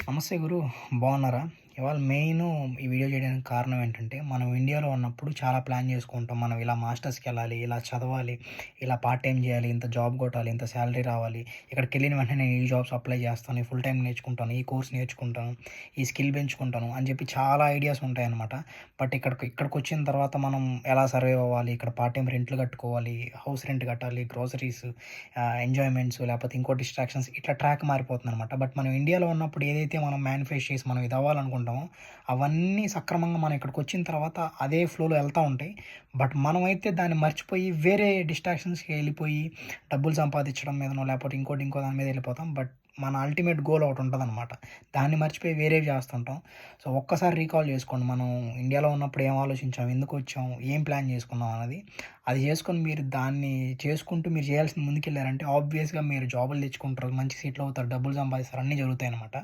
నమస్తే గురు. బాగున్నారా? ఇవాళ మెయిను ఈ వీడియో చేయడానికి కారణం ఏంటంటే, మనం ఇండియాలో ఉన్నప్పుడు చాలా ప్లాన్ చేసుకుంటాం. మనం ఇలా మాస్టర్స్‌కెళ్ళాలి, ఇలా చదవాలి, ఇలా పార్ట్ టైమ్ చేయాలి, ఇంత జాబ్ కొట్టాలి, ఇంత సాలరీ రావాలి, ఇక్కడికెళ్ళిన వెంటనే నేను ఈ జాబ్స్ అప్లై చేస్తాను, ఈ ఫుల్ టైమ్ నేర్చుకుంటాను, ఈ కోర్స్ నేర్చుకుంటాను, ఈ స్కిల్ పెంచుకుంటాను అని చెప్పి చాలా ఐడియాస్ ఉంటాయన్నమాట. బట్ ఇక్కడికొచ్చిన తర్వాత మనం ఎలా సర్వైవ్ అవ్వాలి, ఇక్కడ పార్ట్ టైమ్ రెంట్లు కట్టుకోవాలి, హౌస్ రెంట్ కట్టాలి, గ్రోసరీస్, ఎంజాయ్‌మెంట్స్ లేకపోతే ఇంకో డిస్ట్రాక్షన్స్ ఇట్లా ట్రాక్ మారిపోతుందనమాట. బట్ మనం ఇండియాలో ఉన్నప్పుడు ఏదైతే మనం మేనిఫెస్ట్ చేసి మనం ఇది అవ్వాలనుకుంటామో, అవన్నీ సక్రమంగా మనం ఇక్కడికొచ్చిన తర్వాత అదే ఫ్లోలో ఎళ్తా ఉంటాయి. బట్ మనమైతే దాన్ని మర్చిపోయి వేరే డిస్ట్రాక్షన్స్‌కి ఎళ్ళిపోయి డబ్బులు సంపాదించడం మీదనో లేకపోతే ఇంకో దాని మీద ఎళ్ళిపోతాం. బట్ మన అల్టిమేట్ గోల్ ఒకటుంటదనమాట. దాన్ని మర్చిపోయి వేరేవి చేస్తుంటాం. సో, ఒక్కసారి రీకాల్ చేసుకోండి. మనం ఇండియాలో ఉన్నప్పుడు ఏం ఆలోచించాం? ఎందుకొచ్చాం? ఏం ప్లాన్ చేసుకున్నాం అన్నది. అది చేసుకొని మీరు దాన్ని చేసుకుంటూ మీరు చేయాల్సింది ముందుకెళ్లారంటే ఆబ్వియస్‌గా మీరు జాబులు తెచ్చుకుంటారు. మంచి సెటిల్ అవుతారు. డబ్బులు సంపాదిస్తారు. అన్నీ జరుగుతాయనమాట.